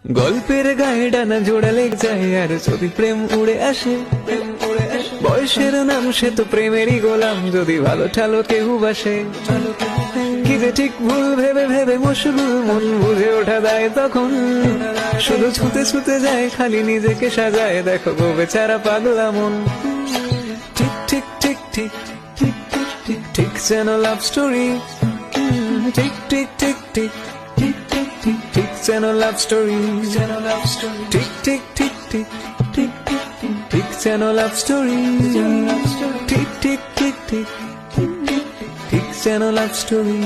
গল্পের গায়ে ডানা জোড়ালে যায় আর যদি প্রেম উড়ে আসে, বয়সের নাম সে তো প্রেমেরই গোলাম, যদি ভালো ঠালো কেউ বাসে। কি যে ঠিক ভুল ভেবে ভেবে মশগুল মন বুঝে ওঠা দেয় তখন, শুধু ছুতে ছুতে যায় খালি নিজেকে সাজায়, দেখো গো বেচারা পাগলা মন। ঠিক ঠিক ঠিক ঠিক ঠিক ঠিক ঠিক ঠিক যেন লাভ স্টোরি, ঠিক ঠিক ঠিক ঠিক ঠিক ঠিক ঠিক ঠিক যেন লাভ স্টোরি, যেন লাভ স্টোরি, ঠিক ঠিক ঠিক ঠিক ঠিক ঠিক ঠিক ঠিক যেন লাভ স্টোরি, ঠিক ঠিক ঠিক ঠিক ঠিক ঠিক যেন লাভ স্টোরি।